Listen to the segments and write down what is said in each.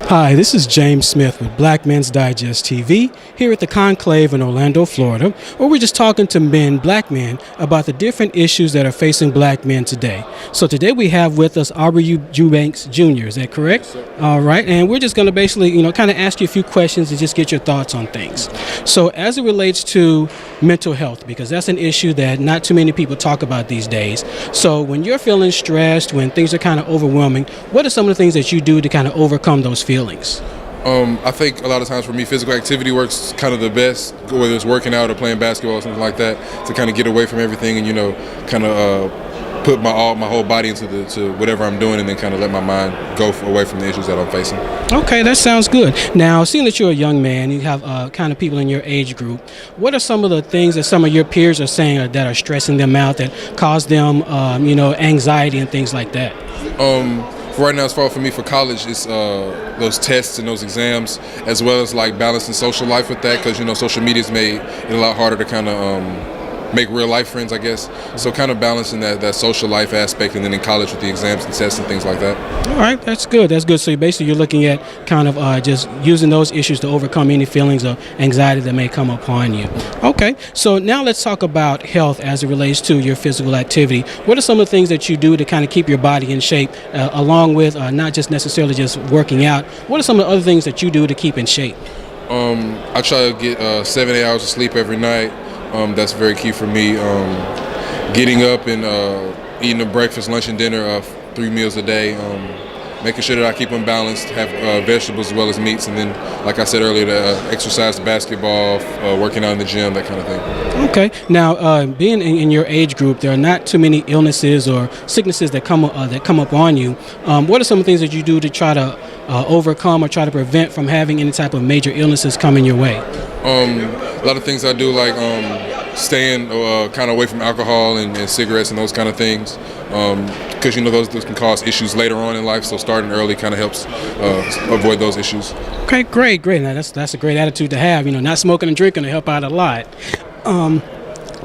Hi, this is James Smith with Black Men's Digest TV here at the Conclave in Orlando, Florida, where we're just talking to black men, about the different issues that are facing black men today. So today we have with us Aubrey Eubanks Jr. Is that correct? Yes, all right, and we're just going to basically, kind of ask you a few questions and just get your thoughts on things. So as it relates to mental health, because that's an issue that not too many people talk about these days. So when you're feeling stressed, when things are kind of overwhelming, what are some of the things that you do to kind of overcome those feelings? I think a lot of times for me, physical activity works kind of the best, whether it's working out or playing basketball or something like that, to kind of get away from everything and, kind of put my whole body into whatever I'm doing, and then kind of let my mind go away from the issues that I'm facing. Okay, that sounds good. Now, seeing that you're a young man, you have kind of people in your age group, what are some of the things that some of your peers are saying that are stressing them out, that cause them, anxiety and things like that? Right now, as far for me for college, it's those tests and those exams, as well as like balancing social life with that, because social media's made it a lot harder to kind of make real life friends, I guess. So kind of balancing that social life aspect, and then in college with the exams and tests and things like that. All right, that's good. That's good. So you're looking at kind of just using those issues to overcome any feelings of anxiety that may come upon you. Okay, so now let's talk about health as it relates to your physical activity. What are some of the things that you do to kind of keep your body in shape, along with not just necessarily just working out? What are some of the other things that you do to keep in shape? I try to get 7-8 hours of sleep every night. That's very key for me. Getting up and eating a breakfast, lunch, and dinner, 3 meals a day. Making sure that I keep them balanced, have vegetables as well as meats, and then, like I said earlier, exercise, basketball, working out in the gym, that kind of thing. Okay. Now, being in your age group, there are not too many illnesses or sicknesses that come up on you. What are some of the things that you do to try to overcome or try to prevent from having any type of major illnesses coming your way? A lot of things I do, like staying kind of away from alcohol and cigarettes and those kind of things, because those can cause issues later on in life. So starting early kind of helps avoid those issues. Okay, great. Now that's a great attitude to have. Not smoking and drinking will help out a lot.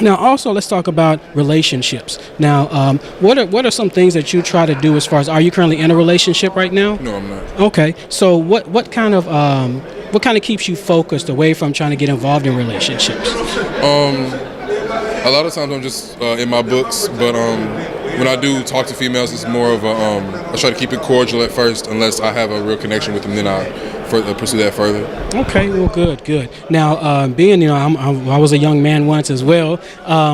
Now, also, let's talk about relationships. Now, what are some things that you try to do as far as, are you currently in a relationship right now? No, I'm not. Okay, so what kind of keeps you focused away from trying to get involved in relationships? A lot of times I'm just in my books, but when I do talk to females, it's more of I try to keep it cordial at first, unless I have a real connection with them, then I pursue that further. Okay, well, good. Now, being, I was a young man once as well,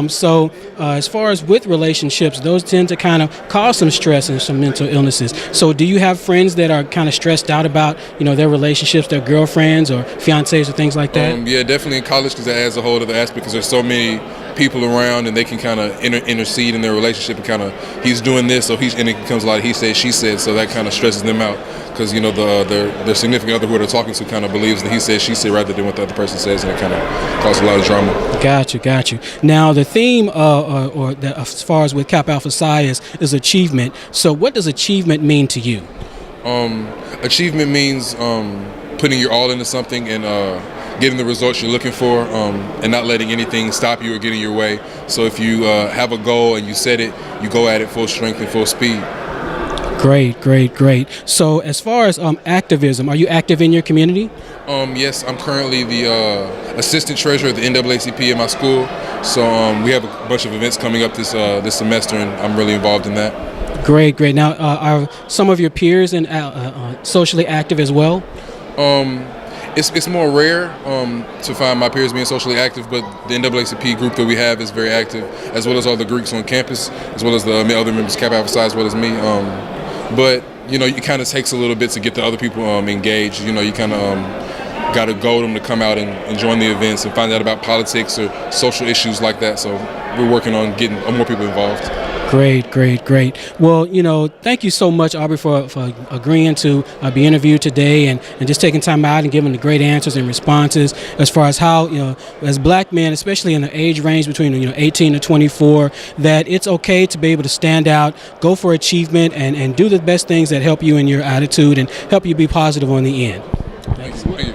so as far as with relationships, those tend to kind of cause some stress and some mental illnesses. So do you have friends that are kind of stressed out about, their relationships, their girlfriends or fiancés or things like that? Yeah, definitely in college, because that adds a whole other aspect, because there's so many people around, and they can kind of intercede in their relationship, and kind of, he's doing this, and it becomes a lot of he said, she said, so that kind of stresses them out, because their significant other who they're talking to kind of believes that he said, she said, rather than what the other person says, and it kind of causes a lot of drama. Got you. Now, the theme, as far as with Kappa Alpha Psi is achievement. So what does achievement mean to you? Achievement means putting your all into something and getting the results you're looking for, and not letting anything stop you or get in your way. So if you have a goal and you set it, you go at it full strength and full speed. Great. So as far as activism, are you active in your community? Yes, I'm currently the assistant treasurer at the NAACP in my school. So we have a bunch of events coming up this semester, and I'm really involved in that. Great. Now, are some of your peers socially active as well? It's more rare to find my peers being socially active, but the NAACP group that we have is very active, as well as all the Greeks on campus, as well as the other members of Kappa Alpha Psi, as well as me. But it kind of takes a little bit to get the other people engaged. You kind of got to goad them to come out and join the events and find out about politics or social issues like that. So we're working on getting more people involved. Great. Well, thank you so much, Aubrey, for agreeing to be interviewed today and just taking time out and giving the great answers and responses as far as how, as black men, especially in the age range between 18 to 24, that it's okay to be able to stand out, go for achievement, and do the best things that help you in your attitude and help you be positive on the end. Thank you.